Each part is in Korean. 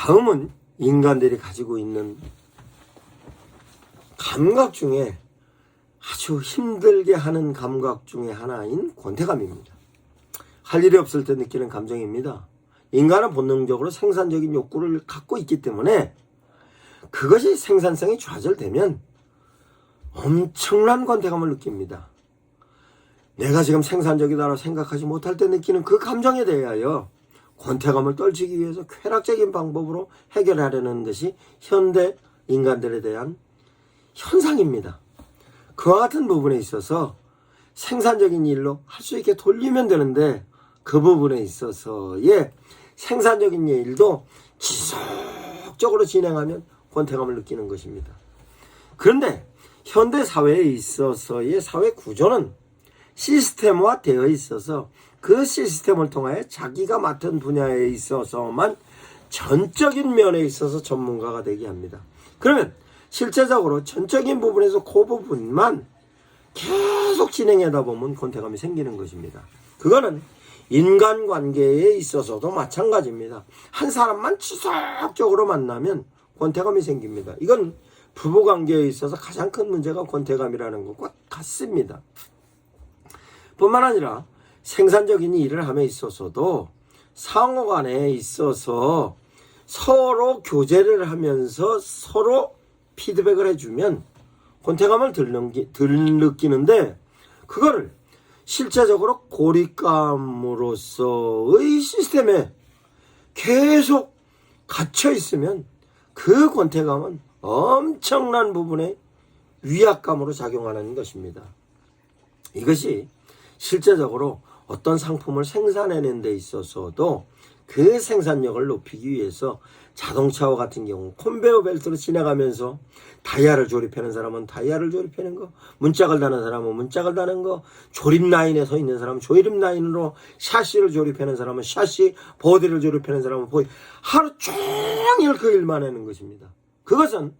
다음은 인간들이 가지고 있는 감각 중에 아주 힘들게 하는 감각 중에 하나인 권태감입니다. 할 일이 없을 때 느끼는 감정입니다. 인간은 본능적으로 생산적인 욕구를 갖고 있기 때문에 그것이 생산성이 좌절되면 엄청난 권태감을 느낍니다. 내가 지금 생산적이다라고 생각하지 못할 때 느끼는 그 감정에 대하여 권태감을 떨치기 위해서 쾌락적인 방법으로 해결하려는 것이 현대 인간들에 대한 현상입니다. 그와 같은 부분에 있어서 생산적인 일로 할 수 있게 돌리면 되는데 그 부분에 있어서의 생산적인 일도 지속적으로 진행하면 권태감을 느끼는 것입니다. 그런데 현대 사회에 있어서의 사회 구조는 시스템화 되어 있어서 그 시스템을 통하여 자기가 맡은 분야에 있어서만 전적인 면에 있어서 전문가가 되게 합니다. 그러면 실제적으로 전적인 부분에서 그 부분만 계속 진행하다 보면 권태감이 생기는 것입니다. 그거는 인간관계에 있어서도 마찬가지입니다. 한 사람만 지속적으로 만나면 권태감이 생깁니다. 이건 부부관계에 있어서 가장 큰 문제가 권태감이라는 것과 같습니다. 뿐만 아니라 생산적인 일을 함에 있어서도 상호간에 있어서 서로 교제를 하면서 서로 피드백을 해주면 권태감을 덜 느끼는데 그거를 실제적으로 고립감으로서의 시스템에 계속 갇혀 있으면 그 권태감은 엄청난 부분의 위압감으로 작용하는 것입니다. 이것이 실제적으로 어떤 상품을 생산해내는 데 있어서도 그 생산력을 높이기 위해서 자동차와 같은 경우 컨베이어 벨트로 지나가면서 다이아를 조립하는 사람은 다이아를 조립하는 거, 문짝을 다는 사람은 문짝을 다는 거, 조립 라인에 서 있는 사람은 조립 라인으로 샤시를 조립하는 사람은 샤시, 보디를 조립하는 사람은 보디, 하루 종일 그 일만 하는 것입니다. 그것은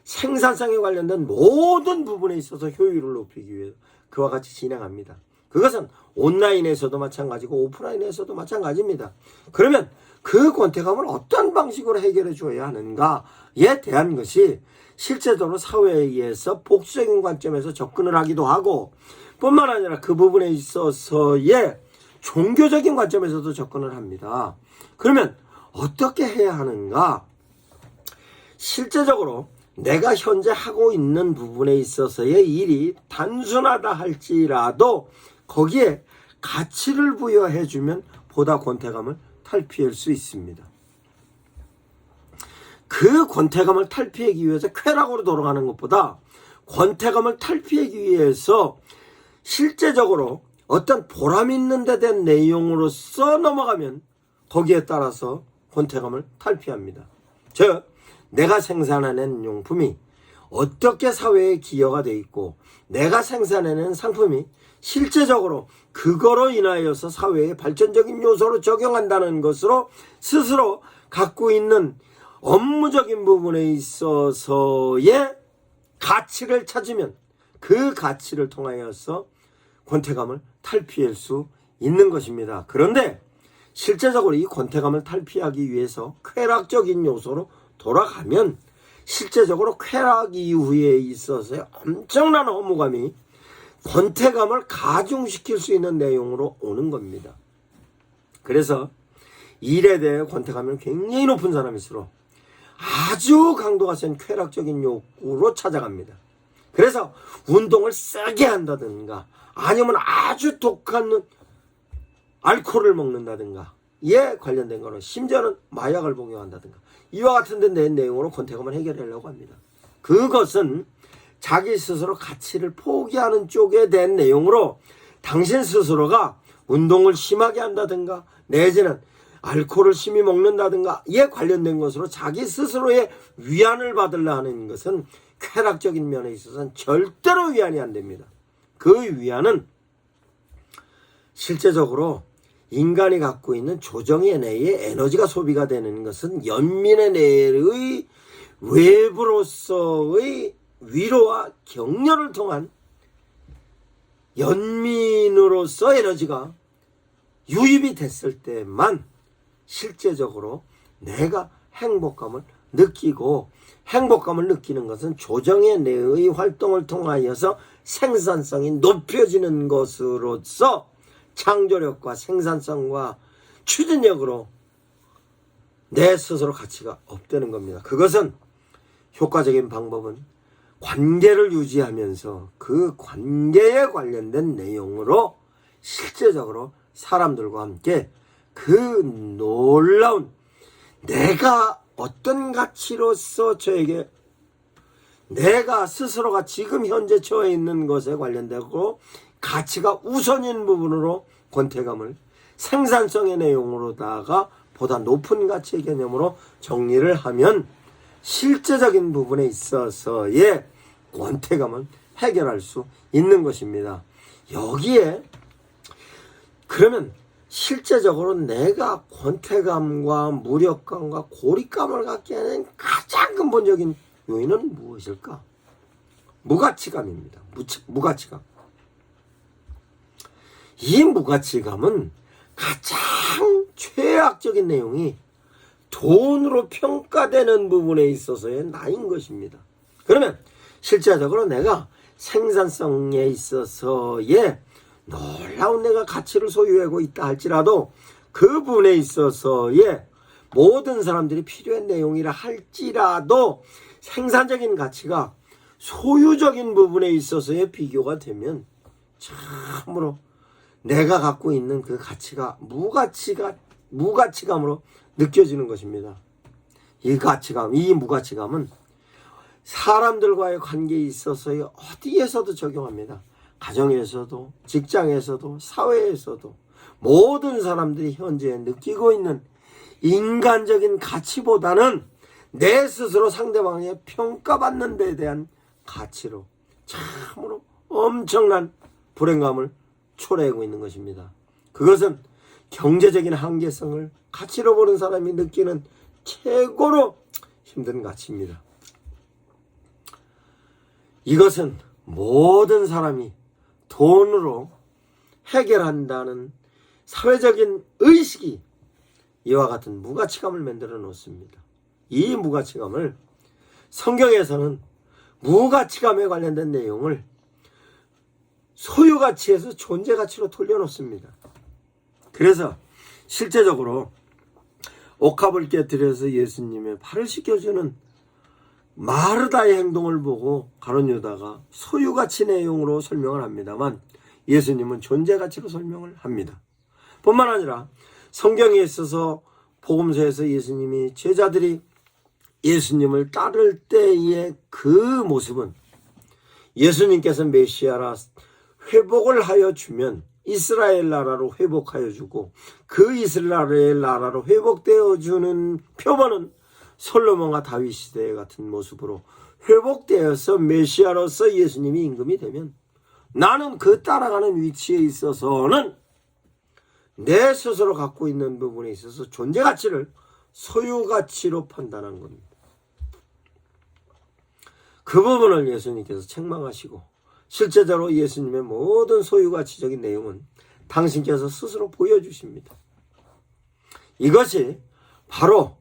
생산성에 관련된 모든 부분에 있어서 효율을 높이기 위해 그와 같이 진행합니다. 그것은 온라인에서도 마찬가지고 오프라인에서도 마찬가지입니다. 그러면 그 권태감을 어떤 방식으로 해결해 줘야 하는가에 대한 것이 실제적으로 사회에서 복수적인 관점에서 접근을 하기도 하고 뿐만 아니라 그 부분에 있어서의 종교적인 관점에서도 접근을 합니다. 그러면 어떻게 해야 하는가? 실제적으로 내가 현재 하고 있는 부분에 있어서의 일이 단순하다 할지라도 거기에 가치를 부여해주면 보다 권태감을 탈피할 수 있습니다. 그 권태감을 탈피하기 위해서 쾌락으로 돌아가는 것보다 권태감을 탈피하기 위해서 실제적으로 어떤 보람 있는 데 대한 내용으로서 넘어가면 거기에 따라서 권태감을 탈피합니다. 즉 내가 생산하는 용품이 어떻게 사회에 기여가 돼 있고 내가 생산하는 상품이 실제적으로 그거로 인하여서 사회의 발전적인 요소로 적용한다는 것으로 스스로 갖고 있는 업무적인 부분에 있어서의 가치를 찾으면 그 가치를 통하여서 권태감을 탈피할 수 있는 것입니다. 그런데 실제적으로 이 권태감을 탈피하기 위해서 쾌락적인 요소로 돌아가면 실제적으로 쾌락 이후에 있어서의 엄청난 허무감이 권태감을 가중시킬 수 있는 내용으로 오는 겁니다. 그래서 일에 대해 권태감이 굉장히 높은 사람일수록 아주 강도가 센 쾌락적인 욕구로 찾아갑니다. 그래서 운동을 세게 한다든가 아니면 아주 독한 알코올을 먹는다든가 이에 관련된 거로 심지어는 마약을 복용한다든가 이와 같은 데 낸 내용으로 권태감을 해결하려고 합니다. 그것은 자기 스스로 가치를 포기하는 쪽에 대한 내용으로 당신 스스로가 운동을 심하게 한다든가 내지는 알코올을 심히 먹는다든가 이에 관련된 것으로 자기 스스로의 위안을 받으려 하는 것은 쾌락적인 면에 있어서는 절대로 위안이 안 됩니다. 그 위안은 실제적으로 인간이 갖고 있는 조정의 내에 에너지가 소비가 되는 것은 연민의 내의 외부로서의 위로와 격려를 통한 연민으로서 에너지가 유입이 됐을 때만 실제적으로 내가 행복감을 느끼고, 행복감을 느끼는 것은 조정의 내의 활동을 통하여서 생산성이 높여지는 것으로서 창조력과 생산성과 추진력으로 내 스스로 가치가 업되는 겁니다. 그것은 효과적인 방법은 관계를 유지하면서 그 관계에 관련된 내용으로 실제적으로 사람들과 함께 그 놀라운 내가 어떤 가치로서 저에게 내가 스스로가 지금 현재 처해 있는 것에 관련되고 가치가 우선인 부분으로 권태감을 생산성의 내용으로다가 보다 높은 가치의 개념으로 정리를 하면 실제적인 부분에 있어서의 권태감은 해결할 수 있는 것입니다. 여기에 그러면 실제적으로 내가 권태감과 무력감과 고립감을 갖게 하는 가장 근본적인 요인은 무엇일까? 무가치감입니다. 무가치감. 이 무가치감은 가장 최악적인 내용이 돈으로 평가되는 부분에 있어서의 나인 것입니다. 그러면 실제적으로 내가 생산성에 있어서의 놀라운 내가 가치를 소유하고 있다 할지라도 그 부분에 있어서의 모든 사람들이 필요한 내용이라 할지라도 생산적인 가치가 소유적인 부분에 있어서의 비교가 되면 참으로 내가 갖고 있는 그 가치가 무가치감으로 느껴지는 것입니다. 이 가치감, 이 무가치감은 사람들과의 관계에 있어서의 어디에서도 적용합니다. 가정에서도, 직장에서도, 사회에서도 모든 사람들이 현재 느끼고 있는 인간적인 가치보다는 내 스스로 상대방에 평가받는 데 대한 가치로 참으로 엄청난 불행감을 초래하고 있는 것입니다. 그것은 경제적인 한계성을 가치로 보는 사람이 느끼는 최고로 힘든 가치입니다. 이것은 모든 사람이 돈으로 해결한다는 사회적인 의식이 이와 같은 무가치감을 만들어 놓습니다. 이 무가치감을 성경에서는 무가치감에 관련된 내용을 소유가치에서 존재가치로 돌려놓습니다. 그래서 실제적으로 옥합을 깨뜨려서 예수님의 발을 씻겨주는 마르다의 행동을 보고 가룟 유다가 소유가치 내용으로 설명을 합니다만 예수님은 존재가치로 설명을 합니다. 뿐만 아니라 성경에 있어서 복음서에서 예수님이 제자들이 예수님을 따를 때의 그 모습은 예수님께서 메시아라 회복을 하여 주면 이스라엘 나라로 회복하여 주고 그 이스라엘 나라로 회복되어 주는 표본은 솔로몬과 다윗 시대 같은 모습으로 회복되어서 메시아로서 예수님이 임금이 되면 나는 그 따라가는 위치에 있어서는 내 스스로 갖고 있는 부분에 있어서 존재가치를 소유가치로 판단한 겁니다. 그 부분을 예수님께서 책망하시고 실제적으로 예수님의 모든 소유가치적인 내용은 당신께서 스스로 보여주십니다. 이것이 바로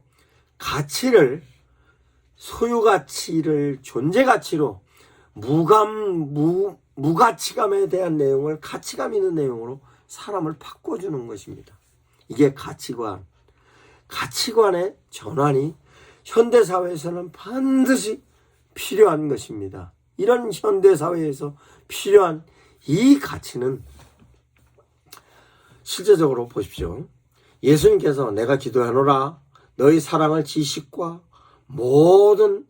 가치를 소유가치를 존재가치로 무가치감에 대한 내용을 가치감 있는 내용으로 사람을 바꿔주는 것입니다. 이게 가치관의 전환이 현대사회에서는 반드시 필요한 것입니다. 이런 현대사회에서 필요한 이 가치는 실제적으로 보십시오. 예수님께서 내가 기도하노라 너희 사랑을 지식과 모든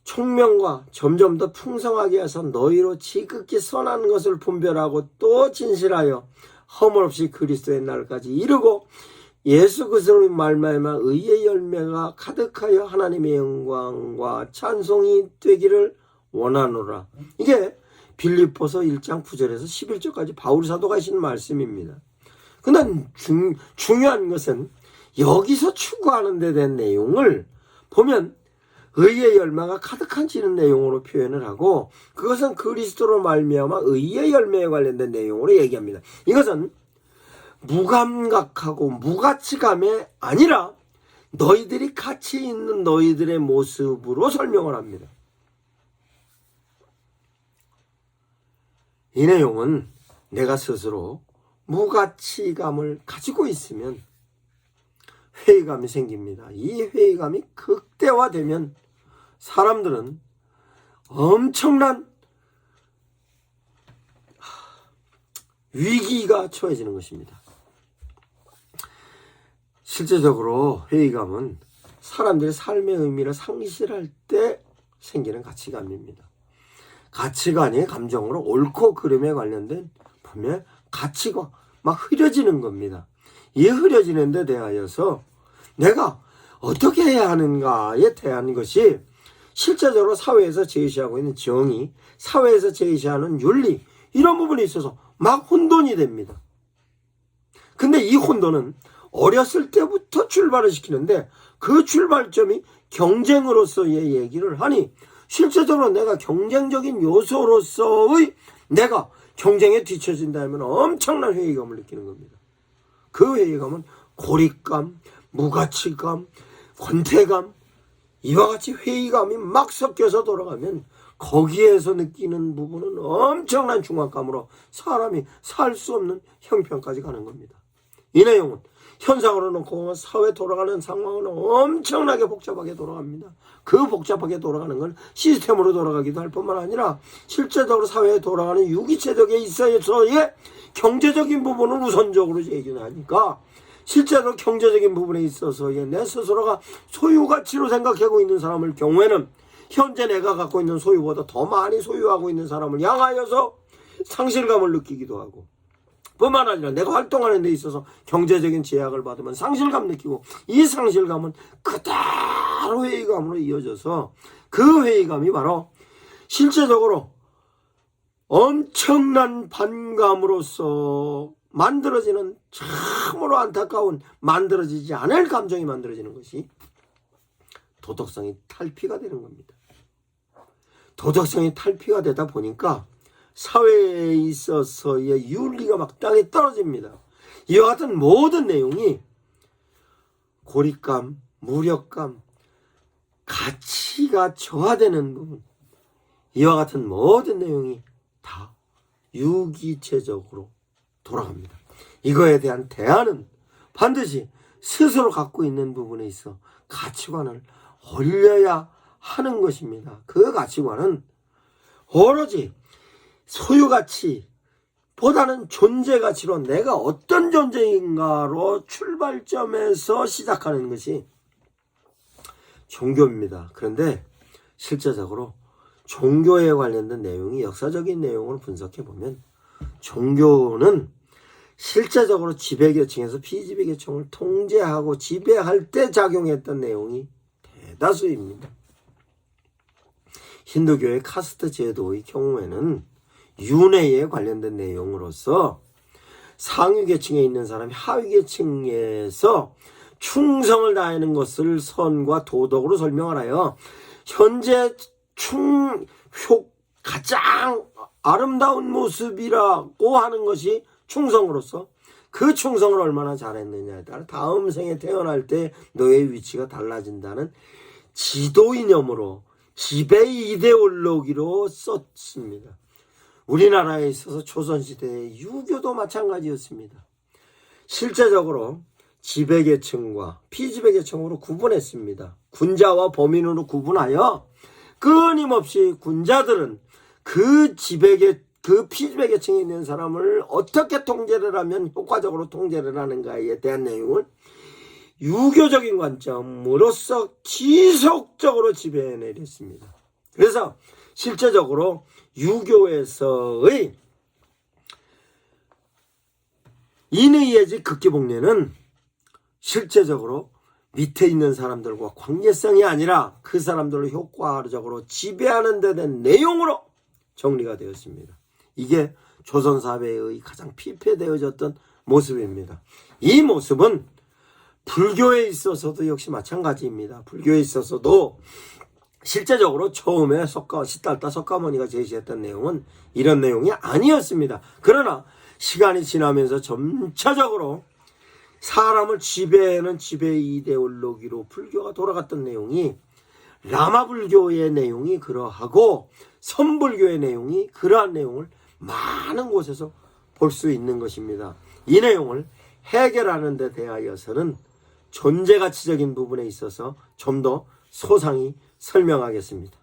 총명과 점점 더 풍성하게 해서 너희로 지극히 선한 것을 분별하고 또 진실하여 허물없이 그리스도의 날까지 이르고 예수 그리스도로 말미암아 의의 열매가 가득하여 하나님의 영광과 찬송이 되기를 원하노라. 이게 빌립보서 1장 9절에서 11절까지 바울 사도가 하신 말씀입니다. 근데 중요한 것은 여기서 추구하는 데 대한 내용을 보면 의의 열매가 가득한지는 내용으로 표현을 하고 그것은 그리스도로 말미암아 의의 열매에 관련된 내용으로 얘기합니다. 이것은 무감각하고 무가치감이 아니라 너희들이 가치 있는 너희들의 모습으로 설명을 합니다. 이 내용은 내가 스스로 무가치감을 가지고 있으면 회의감이 생깁니다. 이 회의감이 극대화되면 사람들은 엄청난 위기가 처해지는 것입니다. 실제적으로 회의감은 사람들의 삶의 의미를 상실할 때 생기는 가치감입니다. 가치관이 감정으로 옳고 그름에 관련된 분명 가치가 막 흐려지는 겁니다. 이 흐려지는 데 대하여서 내가 어떻게 해야 하는가에 대한 것이 실제적으로 사회에서 제시하고 있는 정의, 사회에서 제시하는 윤리, 이런 부분에 있어서 막 혼돈이 됩니다. 근데 이 혼돈은 어렸을 때부터 출발을 시키는데 그 출발점이 경쟁으로서의 얘기를 하니 실제적으로 내가 경쟁적인 요소로서의 내가 경쟁에 뒤처진다면 엄청난 회의감을 느끼는 겁니다. 그 회의감은 고립감, 무가치감, 권태감, 이와 같이 회의감이 막 섞여서 돌아가면 거기에서 느끼는 부분은 엄청난 중압감으로 사람이 살 수 없는 형편까지 가는 겁니다. 이 내용은 현상으로 놓고 보면 사회 돌아가는 상황은 엄청나게 복잡하게 돌아갑니다. 그 복잡하게 돌아가는 건 시스템으로 돌아가기도 할 뿐만 아니라 실제적으로 사회에 돌아가는 유기체적에 있어서의 경제적인 부분을 우선적으로 얘기하니까 실제로 경제적인 부분에 있어서의 내 스스로가 소유가치로 생각하고 있는 사람을 경우에는 현재 내가 갖고 있는 소유보다 더 많이 소유하고 있는 사람을 향하여서 상실감을 느끼기도 하고, 뿐만 아니라 내가 활동하는 데 있어서 경제적인 제약을 받으면 상실감 느끼고, 이 상실감은 그대로 회의감으로 이어져서 그 회의감이 바로 실제적으로 엄청난 반감으로서 만들어지는 참으로 안타까운 만들어지지 않을 감정이 만들어지는 것이 도덕성이 탈피가 되는 겁니다. 도덕성이 탈피가 되다 보니까 사회에 있어서의 윤리가 막 땅에 떨어집니다. 이와 같은 모든 내용이 고립감, 무력감, 가치가 저하되는 부분, 이와 같은 모든 내용이 다 유기체적으로 돌아갑니다. 이거에 대한 대안은 반드시 스스로 갖고 있는 부분에 있어 가치관을 올려야 하는 것입니다. 그 가치관은 오로지 소유가치보다는 존재가치로 내가 어떤 존재인가로 출발점에서 시작하는 것이 종교입니다. 그런데 실제적으로 종교에 관련된 내용이 역사적인 내용을 분석해 보면 종교는 실제적으로 지배계층에서 피지배계층을 통제하고 지배할 때 작용했던 내용이 대다수입니다. 힌두교의 카스트 제도의 경우에는 윤회에 관련된 내용으로서 상위계층에 있는 사람이 하위계층에서 충성을 다하는 것을 선과 도덕으로 설명을 하여 현재 가장 아름다운 모습이라고 하는 것이 충성으로서 그 충성을 얼마나 잘했느냐에 따라 다음 생에 태어날 때 너의 위치가 달라진다는 지도 이념으로 지배 이데올로기로 썼습니다. 우리나라에 있어서 조선시대의 유교도 마찬가지였습니다. 실제적으로 지배계층과 피지배계층으로 구분했습니다. 군자와 범인으로 구분하여 끊임없이 군자들은 그 피지배계층에 있는 사람을 어떻게 통제를 하면 효과적으로 통제를 하는가에 대한 내용을 유교적인 관점으로서 지속적으로 지배해내렸습니다. 그래서 실제적으로 유교에서의 인의예지 극기복례는 실제적으로 밑에 있는 사람들과 관계성이 아니라 그 사람들을 효과적으로 지배하는 데 대한 내용으로 정리가 되었습니다. 이게 조선사회의 가장 피폐되어졌던 모습입니다. 이 모습은 불교에 있어서도 역시 마찬가지입니다. 불교에 있어서도 실제적으로 처음에 시달타 석가모니가 제시했던 내용은 이런 내용이 아니었습니다. 그러나 시간이 지나면서 점차적으로 사람을 지배하는 지배 이데올로기로 불교가 돌아갔던 내용이 라마불교의 내용이 그러하고 선불교의 내용이 그러한 내용을 많은 곳에서 볼 수 있는 것입니다. 이 내용을 해결하는 데 대하여서는 존재가치적인 부분에 있어서 좀 더 소상히 설명하겠습니다.